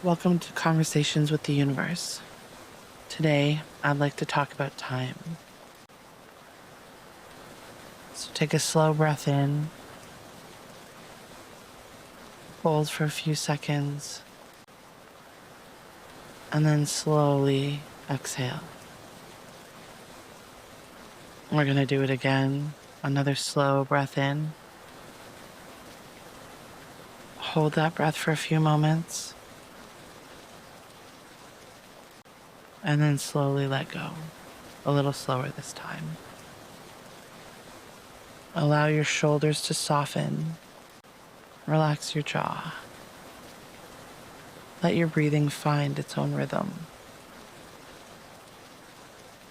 Welcome to Conversations with the Universe. Today, I'd like to talk about time. So take a slow breath in, hold for a few seconds, and then slowly exhale. We're going to do it again. Another slow breath in. Hold that breath for a few moments, and then slowly let go. A little slower this time. Allow your shoulders to soften. Relax your jaw. Let your breathing find its own rhythm.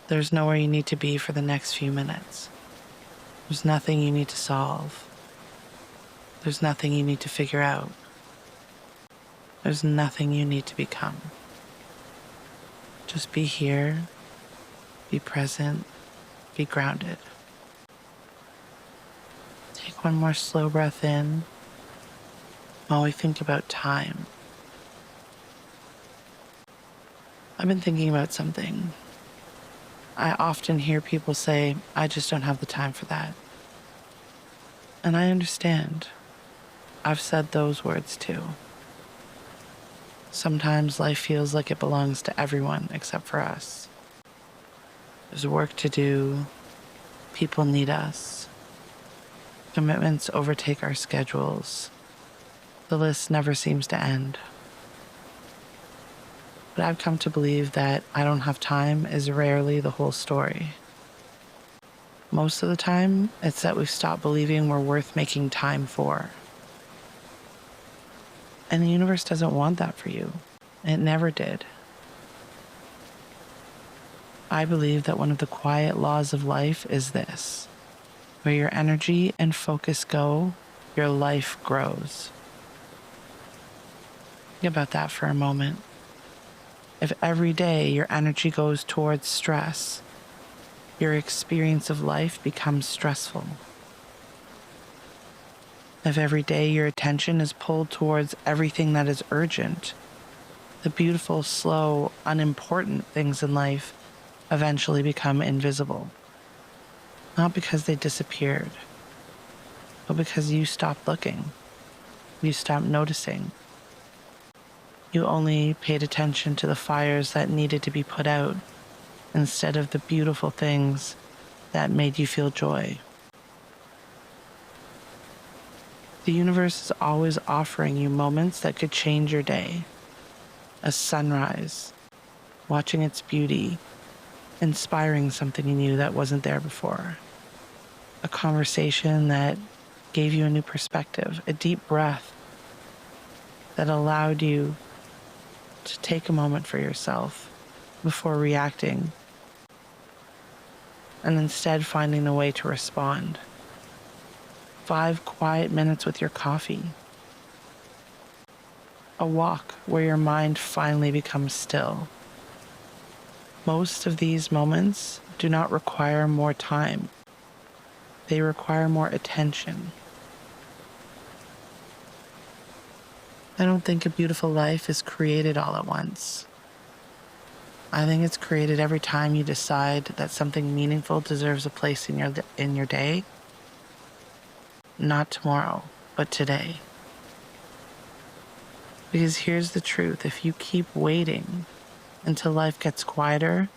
There's nowhere you need to be for the next few minutes. There's nothing you need to solve. There's nothing you need to figure out. There's nothing you need to become. Just be here, be present, be grounded. Take one more slow breath in while we think about time. I've been thinking about something. I often hear people say, I just don't have the time for that. And I understand. I've said those words too. Sometimes life feels like it belongs to everyone except for us. There's work to do. People need us. Commitments overtake our schedules. The list never seems to end. But I've come to believe that I don't have time is rarely the whole story. Most of the time, it's that we've stopped believing we're worth making time for. And the universe doesn't want that for you. It never did. I believe that one of the quiet laws of life is this: where your energy and focus go, your life grows. Think about that for a moment. If every day your energy goes towards stress, your experience of life becomes stressful. If every day your attention is pulled towards everything that is urgent, the beautiful, slow, unimportant things in life eventually become invisible. Not because they disappeared, but because you stopped looking. You stopped noticing. You only paid attention to the fires that needed to be put out instead of the beautiful things that made you feel joy. The universe is always offering you moments that could change your day. A sunrise, watching its beauty, inspiring something in you that wasn't there before. A conversation that gave you a new perspective, a deep breath that allowed you to take a moment for yourself before reacting, and instead finding a way to respond. 5 quiet minutes with your coffee. A walk where your mind finally becomes still. Most of these moments do not require more time. They require more attention. I don't think a beautiful life is created all at once. I think it's created every time you decide that something meaningful deserves a place in your day. Not tomorrow, but today. Because here's the truth: if you keep waiting until life gets quieter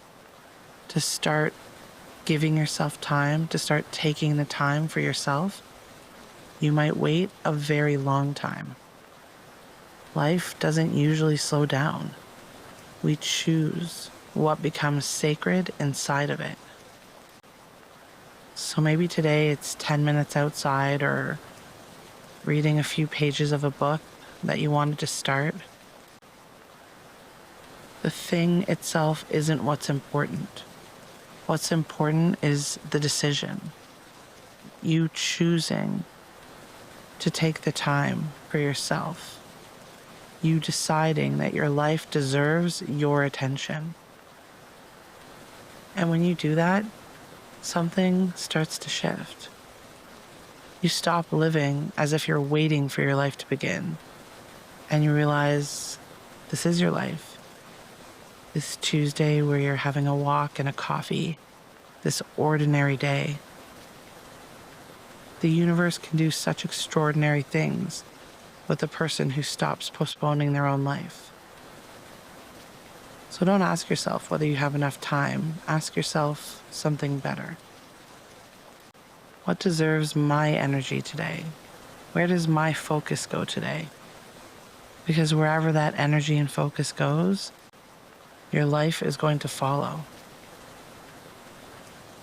to start giving yourself time, to start taking the time for yourself, you might wait a very long time. Life doesn't usually slow down. We choose what becomes sacred inside of it. So maybe today it's 10 minutes outside or reading a few pages of a book that you wanted to start. The thing itself isn't what's important. What's important is the decision. You choosing to take the time for yourself. You deciding that your life deserves your attention. And when you do that, something starts to shift. You stop living as if you're waiting for your life to begin, and you realize This is your life. This Tuesday where you're having a walk and a coffee, this ordinary day. The universe can do such extraordinary things with a person who stops postponing their own life. So don't ask yourself whether you have enough time. Ask yourself something better. What deserves my energy today? Where does my focus go today? Because wherever that energy and focus goes, your life is going to follow.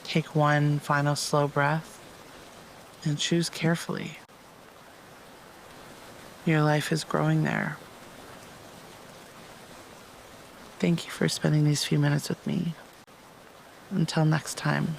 Take one final slow breath and choose carefully. Your life is growing there. Thank you for spending these few minutes with me. Until next time.